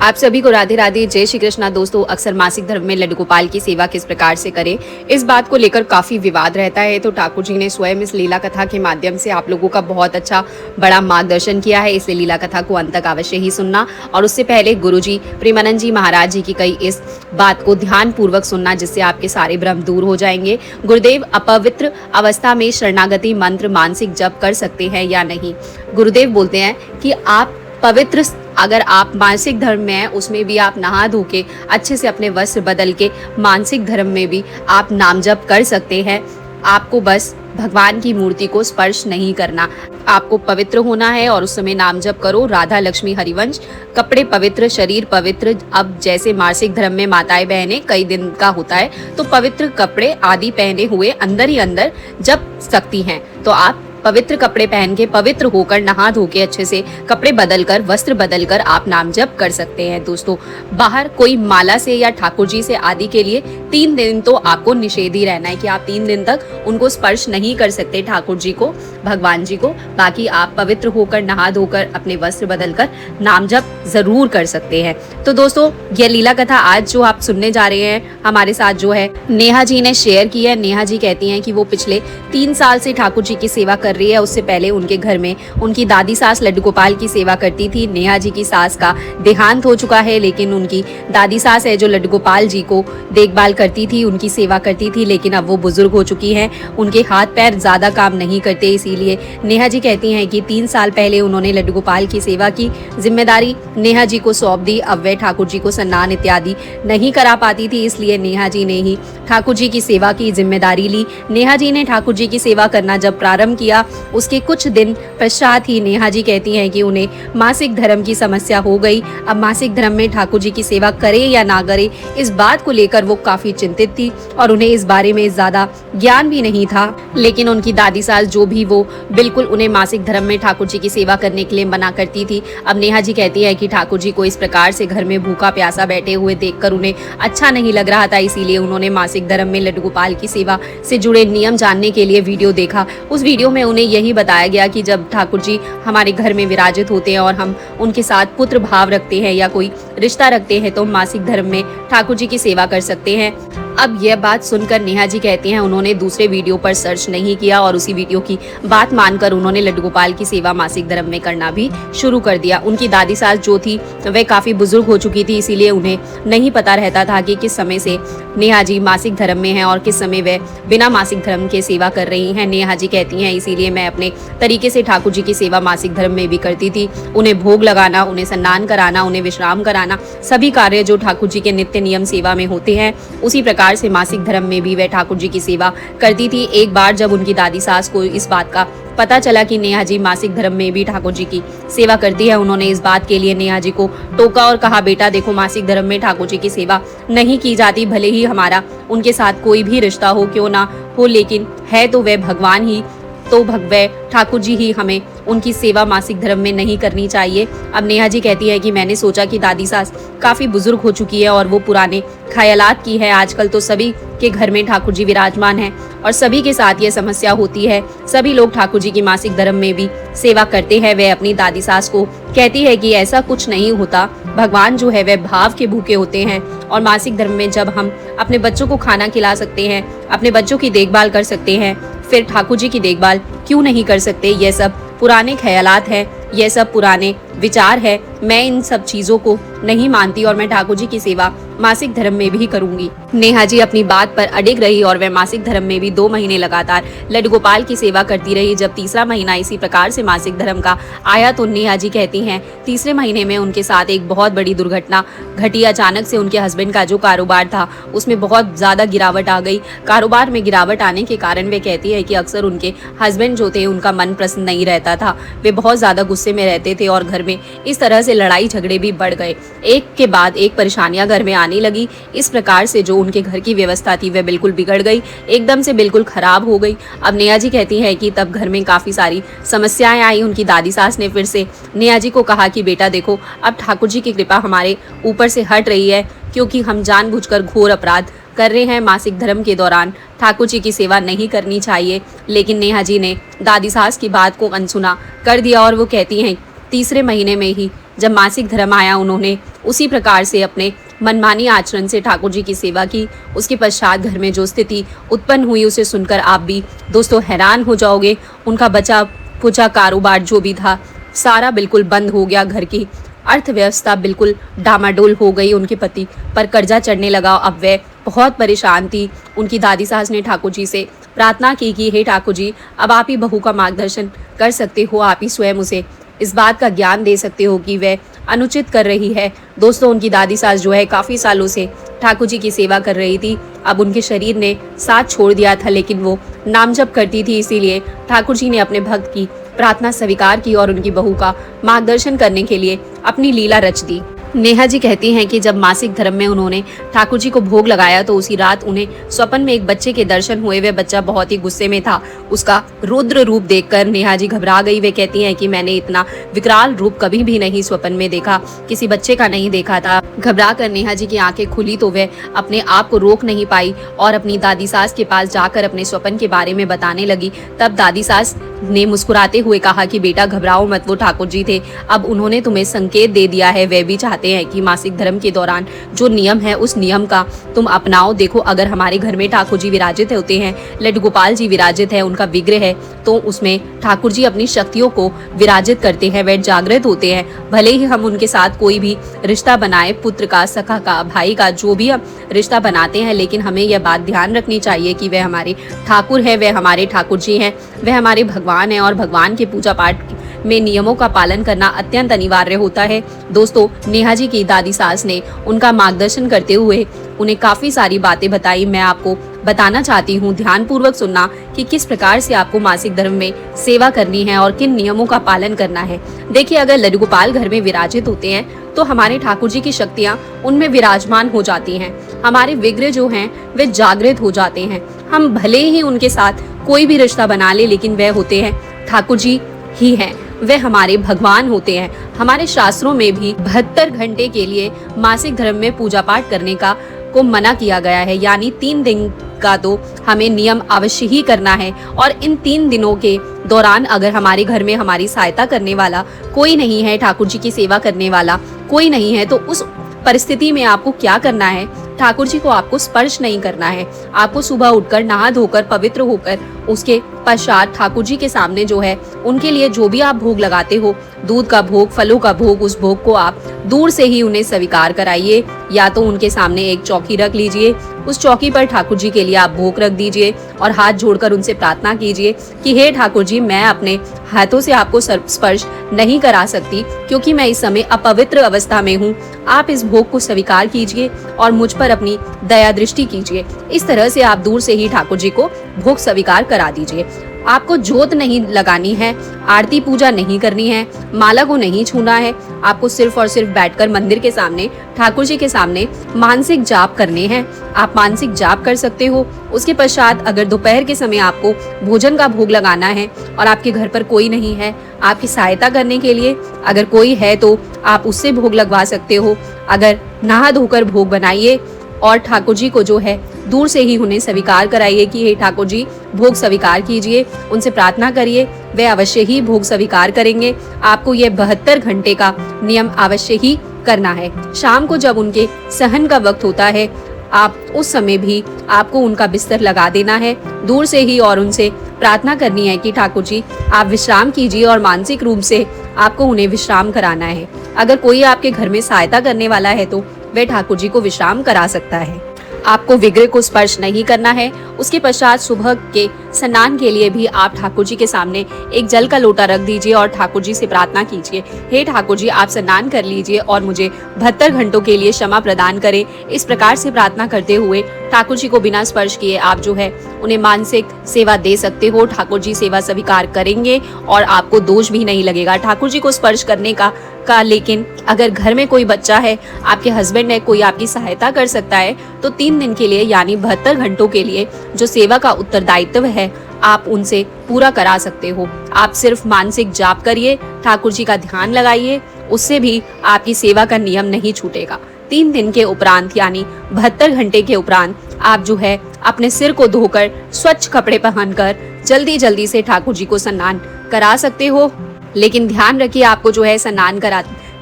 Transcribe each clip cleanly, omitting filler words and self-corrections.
आप सभी को राधे राधे, जय श्री कृष्णा। दोस्तों, अक्सर मासिक धर्म में लड्डू गोपाल की सेवा किस प्रकार से करें, इस बात को लेकर काफी विवाद रहता है। तो ठाकुर जी ने स्वयं इस लीला कथा के माध्यम से आप लोगों का बहुत अच्छा बड़ा मार्गदर्शन किया है। इसलिए लीला कथा को अंत तक अवश्य ही सुनना, और उससे पहले गुरु जी प्रेमानंद जी महाराज जी की कई इस बात को ध्यान पूर्वक सुनना, जिससे आपके सारे भ्रम दूर हो जाएंगे। गुरुदेव अपवित्र अवस्था में शरणागति मंत्र मानसिक जप कर सकते हैं या नहीं। गुरुदेव बोलते हैं कि आप पवित्र, अगर आप मानसिक धर्म में हैं उसमें भी आप नहा धो के अच्छे से अपने वस्त्र बदल के मानसिक धर्म में भी आप नाम जप कर सकते हैं। आपको बस भगवान की मूर्ति को स्पर्श नहीं करना, आपको पवित्र होना है और उस समय नाम जप करो। राधा लक्ष्मी हरिवंश। कपड़े पवित्र, शरीर पवित्र। अब जैसे मासिक धर्म में माताएं बहनें कई दिन का होता है, तो पवित्र कपड़े आदि पहने हुए अंदर ही अंदर जप सकती हैं। तो आप पवित्र कपड़े पहन के, पवित्र होकर, नहा धो के, अच्छे से कपड़े बदलकर, वस्त्र बदलकर आप नाम जप कर सकते हैं। दोस्तों, बाहर कोई माला से या ठाकुर जी से आदि के लिए 3 दिन तो आपको निषेध ही रहना है कि आप 3 दिन तक उनको स्पर्श नहीं कर सकते, ठाकुर जी को, भगवान जी को। बाकी आप पवित्र होकर, नहा धोकर, अपने वस्त्र बदलकर नाम जप जरूर कर सकते हैं। तो दोस्तों, यह लीला कथा आज जो आप सुनने जा रहे हैं हमारे साथ, जो है नेहा जी ने शेयर की है। नेहा जी कहती हैं कि वो पिछले 3 साल से ठाकुर जी की सेवा कर रही है। उससे पहले उनके घर में उनकी दादी सास लड्डू गोपाल की सेवा करती थी। नेहा जी की सास का देहांत हो चुका है, लेकिन उनकी दादी सास है जो लड्डू गोपाल जी को देखभाल करती थी, उनकी सेवा करती थी। लेकिन अब वो बुजुर्ग हो चुकी हैं, उनके हाथ पैर ज्यादा काम नहीं करते। इसीलिए नेहा जी कहती हैं कि 3 साल पहले उन्होंने लड्डू गोपाल की सेवा की जिम्मेदारी नेहा जी को सौंप दी। अब वे ठाकुर जी को स्नान इत्यादि नहीं करा पाती थी, इसलिए नेहा जी ने ही ठाकुर जी की सेवा की जिम्मेदारी ली। नेहा जी ने ठाकुर जी की सेवा करना जब प्रारंभ किया, उसके कुछ दिन पश्चात ही नेहा जी कहती हैं कि उन्हें मासिक धर्म की समस्या हो गई। अब मासिक धर्म में ठाकुर जी की सेवा करे या ना करे, इस बात को लेकर वो काफी चिंतित थी और उन्हें इस बारे में ज्यादा ज्ञान भी नहीं था। लेकिन उनकी दादी सास जो भी, वो बिल्कुल उन्हें मासिक धर्म में ठाकुर जी की सेवा करने के लिए मना करती थी। अब नेहा जी कहती है कि ठाकुर जी को इस प्रकार से घर में भूखा प्यासा बैठे हुए देखकर उन्हें अच्छा नहीं लग रहा था। इसीलिए उन्होंने मासिक धर्म में लड्डू गोपाल की सेवा से जुड़े नियम जानने के लिए वीडियो देखा। उस वीडियो में उन्हें यही बताया गया कि जब ठाकुर जी हमारे घर में विराजित होते हैं और हम उनके साथ पुत्र भाव रखते हैं या कोई रिश्ता रखते हैं, तो मासिक धर्म में ठाकुर जी की सेवा कर सकते हैं। अब यह बात सुनकर नेहा जी कहती हैं उन्होंने दूसरे वीडियो पर सर्च नहीं किया और उसी वीडियो की बात मानकर उन्होंने लड्डू गोपाल की सेवा मासिक धर्म में करना भी शुरू कर दिया। उनकी दादी सास जो थी वह काफी बुजुर्ग हो चुकी थी, इसीलिए उन्हें नहीं पता रहता था कि किस समय से नेहा जी मासिक धर्म में हैं और किस समय वे बिना मासिक धर्म के सेवा कर रही हैं। नेहा जी कहती हैं इसीलिए मैं अपने तरीके से ठाकुर जी की सेवा मासिक धर्म में भी करती थी। उन्हें भोग लगाना, उन्हें स्नान कराना, उन्हें विश्राम कराना, सभी कार्य जो ठाकुर जी के नित्य नियम सेवा में होते हैं, उसी प्रकार से मासिक धर्म में भी वह ठाकुर जी की सेवा करती थी। एक बार जब उनकी दादी सास को इस बात का पता चला कि नेहा जी मासिक धर्म में भी ठाकुर जी की सेवा करती है, उन्होंने इस बात के लिए नेहा जी को टोका और कहा, बेटा देखो, मासिक धर्म में ठाकुर जी की सेवा नहीं की जाती। भले ही हमारा उनके साथ कोई भी रिश्ता हो, क्यों ना हो, लेकिन है तो वह भगवान ही, तो भगवे ठाकुर जी ही, हमें उनकी सेवा मासिक धर्म में नहीं करनी चाहिए। अब नेहा जी कहती है कि मैंने सोचा कि दादी सास काफी बुजुर्ग हो चुकी है और वो पुराने ख्यालात की है। आजकल तो सभी के घर में ठाकुर जी विराजमान हैं और सभी के साथ ये समस्या होती है। सभी लोग ठाकुर जी की मासिक धर्म में भी सेवा करते हैं। वह अपनी दादी सास को कहती है कि ऐसा कुछ नहीं होता, भगवान जो है वह भाव के भूखे होते हैं और मासिक धर्म में जब हम अपने बच्चों को खाना खिला सकते हैं, अपने बच्चों की देखभाल कर सकते हैं, फिर ठाकुर जी की देखभाल क्यों नहीं कर सकते। यह सब पुराने ख्यालात हैं, यह सब पुराने विचार है। मैं इन सब चीजों को नहीं मानती और मैं ठाकुर जी की सेवा मासिक धर्म में भी करूंगी। नेहा जी अपनी बात पर अडिग रही और वह मासिक धर्म में भी 2 महीने लगातार लड्डू गोपाल की सेवा करती रही। जब तीसरा महीना इसी प्रकार से मासिक धर्म का आया, तो नेहा जी कहती हैं तीसरे महीने में उनके साथ एक बहुत बड़ी दुर्घटना घटी। अचानक से उनके हस्बैंड का जो कारोबार था उसमें बहुत ज्यादा गिरावट आ गई। कारोबार में गिरावट आने के कारण वे कहती है कि अक्सर उनके हस्बैंड जो थे उनका मन प्रसन्न नहीं रहता था, वे बहुत ज्यादा गुस्से में रहते थे और घर में इस तरह से लड़ाई झगड़े भी बढ़ गए। एक के बाद एक परेशानियां घर में आने लगी। इस प्रकार से जो उनके घर की व्यवस्था थी वह बिल्कुल बिगड़ गई, एकदम से बिल्कुल खराब हो गई। अब नेहा जी कहती है कि तब घर में काफी सारी समस्याएं आई। उनकी दादी सास ने फिर से नेहा जी को कहा कि बेटा देखो, अब ठाकुर जी की कृपा हमारे ऊपर से हट रही है, क्योंकि हम जानबूझकर घोर अपराध कर रहे हैं। मासिक धर्म के दौरान ठाकुर जी की सेवा नहीं करनी चाहिए। लेकिन नेहा जी ने दादी सास की बात को अनसुना कर दिया और वो कहती हैं तीसरे महीने में ही जब मासिक धर्म आया, उन्होंने उसी प्रकार से अपने मनमानी आचरण से ठाकुर जी की सेवा की। उसके पश्चात घर में जो स्थिति उत्पन्न हुई उसे सुनकर आप भी दोस्तों हैरान हो जाओगे। उनका बचा कुचा कारोबार जो भी था सारा बिल्कुल बंद हो गया। घर की अर्थव्यवस्था बिल्कुल डामाडोल हो गई। उनके पति पर कर्जा चढ़ने लगा। अब वह बहुत परेशान थी। उनकी दादी सास ने ठाकुर जी से प्रार्थना की कि हे ठाकुर जी, अब आप ही बहू का मार्गदर्शन कर सकते हो, आप ही स्वयं उसे इस बात का ज्ञान दे सकते हो कि वह अनुचित कर रही है। दोस्तों, उनकी दादी सास जो है काफ़ी सालों से ठाकुर जी की सेवा कर रही थी। अब उनके शरीर ने साथ छोड़ दिया था, लेकिन वो नाम जप करती थी, इसीलिए ठाकुर जी ने अपने भक्त की प्रार्थना स्वीकार की और उनकी बहू का मार्गदर्शन करने के लिए अपनी लीला रच दी। नेहा जी कहती हैं कि जब मासिक धर्म में उन्होंने ठाकुर जी को भोग लगाया तो उसी रात उन्हें स्वप्न में एक बच्चे के दर्शन हुए। वह बच्चा बहुत ही गुस्से में था। उसका रुद्र रूप देखकर नेहा जी घबरा गई। वे कहती हैं कि मैंने इतना विकराल रूप कभी भी नहीं स्वप्न में देखा, किसी बच्चे का नहीं देखा था। घबरा कर नेहा जी की आंखें खुली तो वह अपने आप को रोक नहीं पाई और अपनी दादी सास के पास जाकर अपने स्वप्न के बारे में बताने लगी। तब दादी सास ने मुस्कुराते हुए कहा कि बेटा घबराओ मत, वो ठाकुर जी थे, अब उन्होंने तुम्हें संकेत दे दिया है। वे भी चाहते हैं कि मासिक धर्म के दौरान जो नियम है उस नियम का तुम अपनाओ। देखो, अगर हमारे घर में ठाकुर जी विराजित होते हैं, लड्डू गोपाल जी विराजित है, उनका विग्रह है, तो उसमें ठाकुर जी अपनी शक्तियों को विराजित करते हैं, वे जागृत होते हैं। भले ही हम उनके साथ कोई भी रिश्ता बनाए, पुत्र का, सखा का, भाई का, जो भी हम रिश्ता बनाते हैं, लेकिन हमें यह बात ध्यान रखनी चाहिए कि वह हमारे ठाकुर है, वह हमारे ठाकुर जी हैं, वह हमारे भगवान है और भगवान के पूजा पाठ में नियमों का पालन करना अत्यंत अनिवार्य होता है। दोस्तों, नेहा जी की दादी सास ने उनका मार्गदर्शन करते हुए उन्हें काफी सारी बातें बताई। मैं आपको बताना चाहती हूँ, ध्यानपूर्वक सुनना कि किस प्रकार से आपको मासिक धर्म में सेवा करनी है और किन नियमों का पालन करना है। देखिए, अगर लड्डू गोपाल घर में विराजित होते हैं तो हमारे ठाकुर जी की शक्तियाँ उनमें विराजमान हो जाती हैं। हमारे विग्रह जो हैं वे जागृत हो जाते हैं। हम भले ही उनके साथ कोई भी रिश्ता बना ले, लेकिन वह होते हैं ठाकुर जी ही हैं, वे हमारे भगवान होते हैं। हमारे शास्त्रों में भी 72 घंटे के लिए मासिक धर्म में पूजा पाठ करने का को मना किया गया है, यानी 3 दिन का तो हमें नियम अवश्य ही करना है। और इन 3 दिनों के दौरान अगर हमारे घर में हमारी सहायता करने वाला कोई नहीं है, ठाकुर जी की सेवा करने वाला कोई नहीं है, तो उस परिस्थिति में आपको क्या करना है? ठाकुर जी को आपको स्पर्श नहीं करना है। आपको सुबह उठकर नहा धोकर पवित्र होकर उसके पश्चात ठाकुर जी के सामने जो है उनके लिए जो भी आप भोग लगाते हो, दूध का भोग, फलों का भोग, उस भोग को आप दूर से ही उन्हें स्वीकार कराइए। या तो उनके सामने एक चौकी रख लीजिए, उस चौकी पर ठाकुर जी के लिए आप भोग रख दीजिए और हाथ जोड़कर उनसे प्रार्थना कीजिए कि हे ठाकुर जी, मैं अपने हाथों से आपको स्पर्श नहीं करा सकती क्योंकि मैं इस समय अपवित्र अवस्था में हूँ। आप इस भोग को स्वीकार कीजिए और मुझ पर अपनी दया दृष्टि कीजिए। इस तरह से आप दूर से ही ठाकुर जी को भोग स्वीकार करा दीजिए। आपको जोत नहीं लगानी है, आरती पूजा नहीं करनी है, माला को नहीं छूना है। आपको सिर्फ और सिर्फ बैठकर मंदिर के सामने ठाकुर जी के सामने मानसिक जाप करने हैं। आप मानसिक जाप कर सकते हो। उसके पश्चात अगर दोपहर के समय आपको भोजन का भोग लगाना है और आपके घर पर कोई नहीं है आपकी सहायता करने के लिए, अगर कोई है तो आप उससे भोग लगवा सकते हो। अगर नहा धोकर भोग बनाइए और ठाकुर जी को जो है दूर से ही उन्हें स्वीकार कराइए कि हे ठाकुर जी, भोग स्वीकार कीजिए। उनसे प्रार्थना करिए, वे अवश्य ही भोग स्वीकार करेंगे। आपको ये 72 घंटे का नियम अवश्य ही करना है। शाम को जब उनके सहन का वक्त होता है, आप उस समय भी आपको उनका बिस्तर लगा देना है दूर से ही और उनसे प्रार्थना करनी है कि ठाकुर जी आप विश्राम कीजिए और मानसिक रूप से आपको उन्हें विश्राम कराना है। अगर कोई आपके घर में सहायता करने वाला है तो वह ठाकुर जी को विश्राम करा सकता है। आपको विग्रह को स्पर्श नहीं करना है। उसके पश्चात सुबह के स्नान के लिए भी आप ठाकुर जी के सामने एक जल का लोटा रख दीजिए और ठाकुर जी से प्रार्थना कीजिए, हे ठाकुर जी, आप स्नान कर लीजिए और मुझे 72 घंटों के लिए क्षमा प्रदान करें। इस प्रकार से प्रार्थना करते हुए ठाकुर जी को बिना स्पर्श किए आप जो है उन्हें मानसिक सेवा दे सकते हो। ठाकुर जी सेवा स्वीकार करेंगे और आपको दोष भी नहीं लगेगा ठाकुर जी को स्पर्श करने का। लेकिन अगर घर में कोई बच्चा है, आपके हस्बैंड है, कोई आपकी सहायता कर सकता है, तो 3 दिन के लिए यानी 72 घंटों के लिए जो सेवा का उत्तरदायित्व है आप उनसे पूरा करा सकते हो। आप सिर्फ मानसिक जाप करिए, ठाकुर जी का ध्यान लगाइए, उससे भी आपकी सेवा का नियम नहीं छूटेगा। 3 दिन के उपरांत यानी 72 घंटे के उपरांत आप जो है अपने सिर को धोकर स्वच्छ कपड़े पहनकर जल्दी जल्दी से ठाकुर जी को स्नान करा सकते हो। लेकिन ध्यान रखिए, आपको जो है स्नान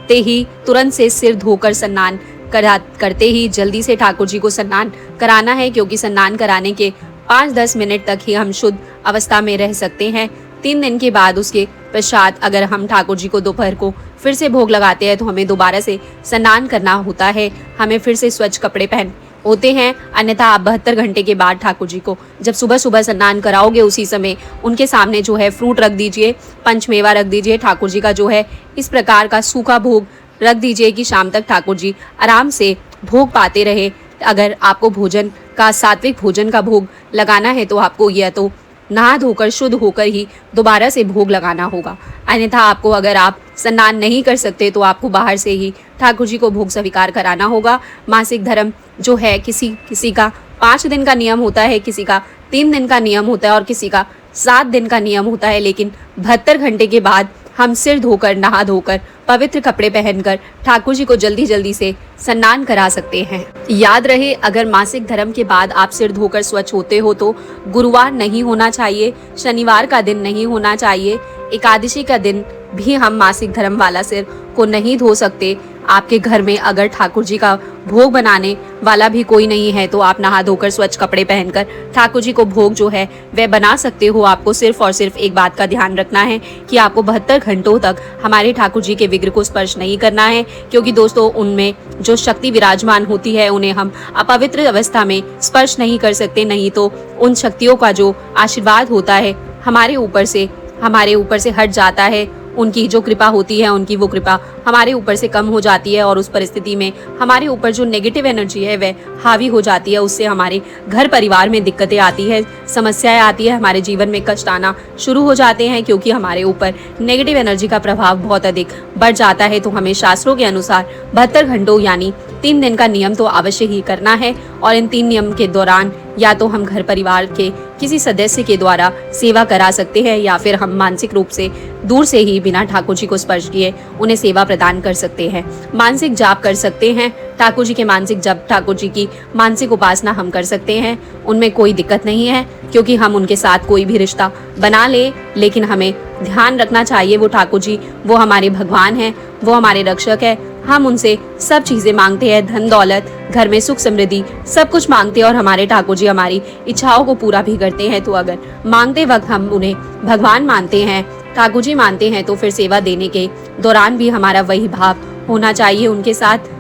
उठते ही तुरंत से सिर धोकर स्नान करते ही जल्दी से ठाकुर जी को स्नान कराना है, क्योंकि स्नान कराने के 5-10 मिनट तक ही हम शुद्ध अवस्था में रह सकते हैं। 3 दिन के बाद उसके पश्चात अगर हम ठाकुर जी को दोपहर को फिर से भोग लगाते हैं तो हमें दोबारा से स्नान करना होता है, हमें फिर से स्वच्छ कपड़े पहन होते हैं। अन्यथा आप 72 घंटे के बाद ठाकुर जी को जब सुबह सुबह स्नान कराओगे उसी समय उनके सामने जो है फ्रूट रख दीजिए, पंचमेवा रख दीजिए, ठाकुर जी का जो है इस प्रकार का सूखा भोग रख दीजिए कि शाम तक ठाकुर जी आराम से भोग पाते रहे। अगर आपको भोजन का सात्विक भोजन का भोग लगाना है तो आपको यह तो नहा धोकर शुद्ध होकर ही दोबारा से भोग लगाना होगा। अन्यथा आपको अगर आप स्नान नहीं कर सकते तो आपको बाहर से ही ठाकुर जी को भोग स्वीकार कराना होगा। मासिक धर्म जो है किसी का 5 दिन का नियम होता है, किसी का 3 दिन का नियम होता है और किसी का 7 दिन का नियम होता है, लेकिन 72 घंटे के बाद हम सिर धोकर नहा धोकर पवित्र कपड़े पहनकर ठाकुर जी को जल्दी जल्दी से स्नान करा सकते हैं। याद रहे, अगर मासिक धर्म के बाद आप सिर धोकर स्वच्छ होते हो तो गुरुवार नहीं होना चाहिए, शनिवार का दिन नहीं होना चाहिए, एकादशी का दिन भी हम मासिक धर्म वाला सिर को नहीं धो सकते। आपके घर में अगर ठाकुर जी का भोग बनाने वाला भी कोई नहीं है तो आप नहा धोकर स्वच्छ कपड़े पहनकर ठाकुर जी को भोग जो है वह बना सकते हो। आपको सिर्फ और सिर्फ एक बात का ध्यान रखना है कि आपको 72 घंटों तक हमारे ठाकुर जी के विग्रह को स्पर्श नहीं करना है, क्योंकि दोस्तों उनमें जो शक्ति विराजमान होती है उन्हें हम अपवित्र अवस्था में स्पर्श नहीं कर सकते, नहीं तो उन शक्तियों का जो आशीर्वाद होता है हमारे ऊपर से हट जाता है। उनकी जो कृपा होती है उनकी वो कृपा हमारे ऊपर से कम हो जाती है और उस परिस्थिति में हमारे ऊपर जो नेगेटिव एनर्जी है वह हावी हो जाती है। उससे हमारे घर परिवार में दिक्कतें आती है, समस्याएं आती है, हमारे जीवन में कष्ट आना शुरू हो जाते हैं, क्योंकि हमारे ऊपर नेगेटिव एनर्जी का प्रभाव बहुत अधिक बढ़ जाता है। तो हमें शास्त्रों के अनुसार 72 घंटों यानी 3 दिन का नियम तो अवश्य ही करना है। और इन 3 नियम के दौरान या तो हम घर परिवार के किसी सदस्य के द्वारा सेवा करा सकते हैं या फिर हम मानसिक रूप से दूर से ही बिना ठाकुर जी को स्पर्श किए उन्हें सेवा प्रदान कर सकते हैं। मानसिक जाप कर सकते हैं, ठाकुर जी के मानसिक जप, ठाकुर जी की मानसिक उपासना हम कर सकते हैं, उनमें कोई दिक्कत नहीं है, क्योंकि हम उनके साथ कोई भी रिश्ता बना ले, लेकिन हमें ध्यान रखना चाहिए वो ठाकुर जी वो हमारे भगवान हैं, वो हमारे रक्षक है। हम उनसे सब चीजें मांगते हैं, धन दौलत, घर में सुख समृद्धि सब कुछ मांगते हैं और हमारे ठाकुर जी हमारी इच्छाओं को पूरा भी करते हैं। तो अगर मांगते वक्त हम उन्हें भगवान मानते हैं, ठाकुर जी मानते हैं, तो फिर सेवा देने के दौरान भी हमारा वही भाव होना चाहिए। उनके साथ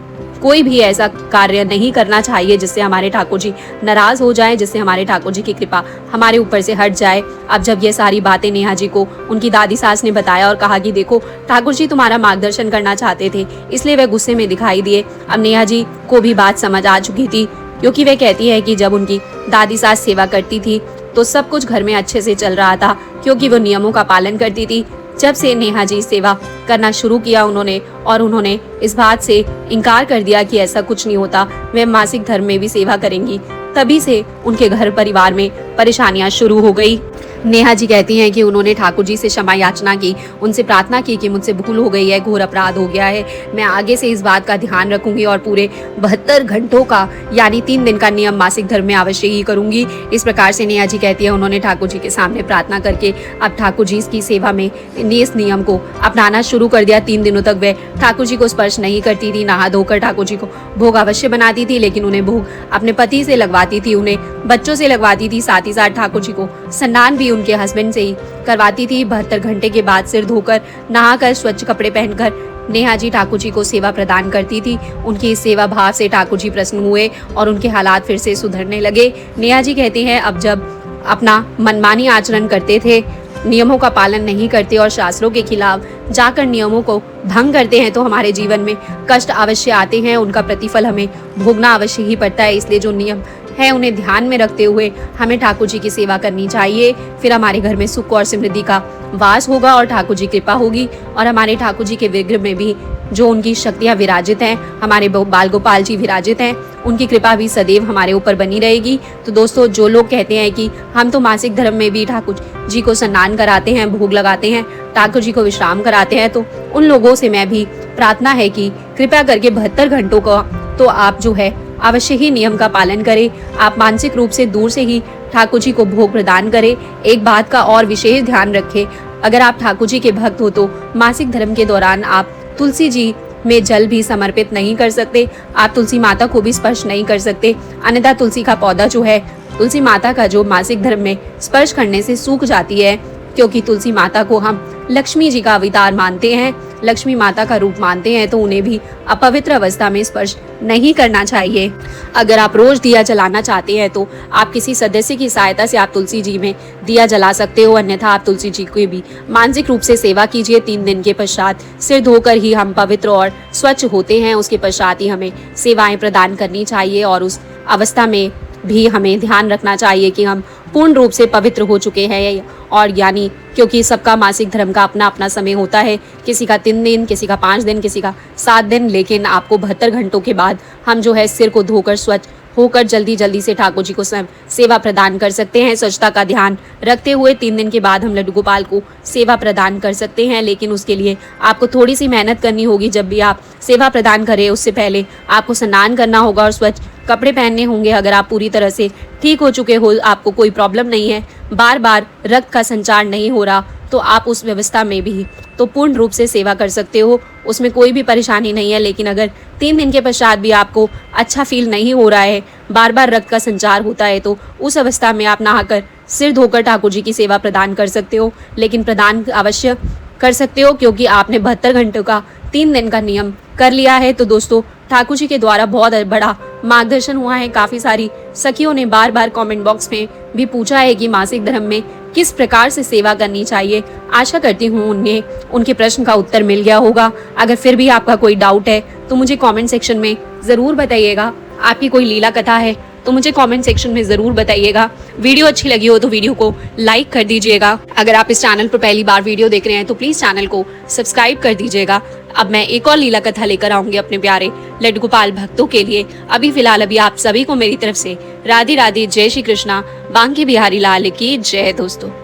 कोई भी ऐसा कार्य नहीं करना चाहिए जिससे हमारे ठाकुर जी नाराज हो जाए, जिससे हमारे ठाकुर जी की कृपा हमारे ऊपर से हट जाए। अब जब ये सारी बातें नेहा जी को उनकी दादी सास ने बताया और कहा कि देखो ठाकुर जी तुम्हारा मार्गदर्शन करना चाहते थे, इसलिए वे गुस्से में दिखाई दिए। अब नेहा जी को भी बात समझ आ चुकी थी, क्योंकि वे कहती है कि जब उनकी दादी सास सेवा करती थी तो सब कुछ घर में अच्छे से चल रहा था, क्योंकि वो नियमों का पालन करती थी। जब से नेहा जी सेवा करना शुरू किया उन्होंने इस बात से इनकार कर दिया कि ऐसा कुछ नहीं होता, वे मासिक धर्म में भी सेवा करेंगी, तभी से उनके घर परिवार में परेशानियां शुरू हो गई। नेहा जी कहती हैं कि उन्होंने ठाकुर जी से क्षमा याचना की, उनसे प्रार्थना की कि मुझसे भूल हो गई है, घोर अपराध हो गया है, मैं आगे से इस बात का ध्यान रखूंगी और पूरे 72 घंटों का यानी 3 दिन का नियम मासिक धर्म में अवश्य ही करूंगी। इस प्रकार से नेहा जी कहती है उन्होंने ठाकुर जी के सामने प्रार्थना करके अब ठाकुर जी की सेवा में इस नियम को अपनाना शुरू कर दिया। 3 दिनों तक वे ठाकुर जी को स्पर्श नहीं करती थी, नहा धोकर ठाकुर जी को भोग अवश्य बनाती थी, लेकिन उन्हें भोग अपने पति से लगवाती थी, उन्हें बच्चों से लगवाती थी, साथ ही साथ ठाकुर जी को स्नान भी उनके हस्बैंड से ही करवाती थी। 72 घंटे के बाद सिर धोकर नहाकर स्वच्छ कपड़े पहनकर नेहा जी ठाकुर जी को सेवा प्रदान करती थी। उनकी इस सेवा भाव से ठाकुर जी प्रसन्न हुए और उनके हालात फिर से सुधरने लगे। नेहा जी कहती हैं अब जब अपना मनमानी आचरण करते थे, नियमों का पालन नहीं करते और शास्त्रों के खिलाफ जाकर नियमों को भंग करते हैं तो हमारे जीवन में कष्ट अवश्य आते हैं, उनका प्रतिफल हमें भोगना अवश्य ही पड़ता है। इसलिए जो नियम है उन्हें ध्यान में रखते हुए हमें ठाकुर जी की सेवा करनी चाहिए, फिर हमारे घर में सुख और समृद्धि का वास होगा और ठाकुर जी कृपा होगी और हमारे ठाकुर जी के विग्रह में भी जो उनकी शक्तियां विराजित हैं, हमारे बाल गोपाल जी विराजित हैं, उनकी कृपा भी सदैव हमारे ऊपर बनी रहेगी। तो दोस्तों, जो लोग कहते हैं कि हम तो मासिक धर्म में भी ठाकुर जी को स्नान कराते हैं, भोग लगाते हैं, ठाकुर जी को विश्राम कराते हैं, तो उन लोगों से मैं भी प्रार्थना है कि कृपया करके 72 घंटों का तो आप जो है अवश्य ही नियम का पालन करें। आप मानसिक रूप से दूर से ही ठाकुर जी को भोग प्रदान करें। एक बात का और विशेष ध्यान रखें, अगर आप ठाकुर जी के भक्त हो तो मासिक धर्म के दौरान आप तुलसी जी में जल भी समर्पित नहीं कर सकते। आप तुलसी माता को भी स्पर्श नहीं कर सकते, अन्यथा तुलसी का पौधा जो है तुलसी माता का जो मासिक धर्म में स्पर्श करने से सूख जाती है, क्योंकि तुलसी माता को हम लक्ष्मी जी का अवतार मानते हैं, लक्ष्मी माता का रूप मानते हैं, तो उन्हें भी अपवित्र अवस्था में स्पर्श नहीं करना चाहिए। अगर आप रोज दिया जलाना चाहते हैं तो आप किसी सदस्य की सहायता से आप तुलसी जी में दिया जला सकते हो, अन्यथा आप तुलसी जी की भी मानसिक रूप से सेवा कीजिए। 3 दिन के पश्चात सिर धोकर ही हम पवित्र और स्वच्छ होते हैं, उसके पश्चात ही हमें सेवाएं प्रदान करनी चाहिए और उस अवस्था में भी हमें ध्यान रखना चाहिए कि हम पूर्ण रूप से पवित्र हो चुके हैं। और यानी क्योंकि सबका मासिक धर्म का अपना अपना समय होता है, किसी का 3 दिन, किसी का 5 दिन, किसी का 7 दिन, लेकिन आपको 72 घंटों के बाद हम जो है सिर को धोकर स्वच्छ होकर जल्दी जल्दी से ठाकुर जी को सेवा प्रदान कर सकते हैं। स्वच्छता का ध्यान रखते हुए 3 दिन के बाद हम लड्डू गोपाल को सेवा प्रदान कर सकते हैं, लेकिन उसके लिए आपको थोड़ी सी मेहनत करनी होगी। जब भी आप सेवा प्रदान करें उससे पहले आपको स्नान करना होगा और स्वच्छ कपड़े पहनने होंगे। अगर आप पूरी तरह से ठीक हो चुके हो, आपको कोई प्रॉब्लम नहीं है, बार बार रक्त का संचार नहीं हो रहा, तो आप उस व्यवस्था में भी तो पूर्ण रूप से सेवा कर सकते हो, उसमें कोई भी परेशानी नहीं है। लेकिन अगर 3 दिन के पश्चात भी आपको अच्छा फील नहीं हो रहा है, बार बार रक्त का संचार होता है, तो उस अवस्था में आप नहाकर सिर धोकर ठाकुर जी की सेवा प्रदान कर सकते हो। लेकिन प्रदान अवश्य कर सकते हो, क्योंकि आपने 72 घंटों का 3 दिन का नियम कर लिया है। तो दोस्तों, ठाकुर जी के द्वारा बहुत बड़ा मार्गदर्शन हुआ है। काफ़ी सारी सखियों ने बार बार कमेंट बॉक्स में भी पूछा है कि मासिक धर्म में किस प्रकार से सेवा करनी चाहिए। आशा करती हूँ उन्हें उनके प्रश्न का उत्तर मिल गया होगा। अगर फिर भी आपका कोई डाउट है तो मुझे कमेंट सेक्शन में ज़रूर बताइएगा। आपकी कोई लीला कथा है तो मुझे कमेंट सेक्शन में ज़रूर बताइएगा। वीडियो अच्छी लगी हो तो वीडियो को लाइक कर दीजिएगा। अगर आप इस चैनल पर पहली बार वीडियो देख रहे हैं तो प्लीज़ चैनल को सब्सक्राइब कर दीजिएगा। अब मैं एक और लीला कथा लेकर आऊंगी अपने प्यारे लड्डू गोपाल भक्तों के लिए। अभी फिलहाल आप सभी को मेरी तरफ से राधे राधे, जय श्री कृष्णा, बांके बिहारी लाल की जय। दोस्तों।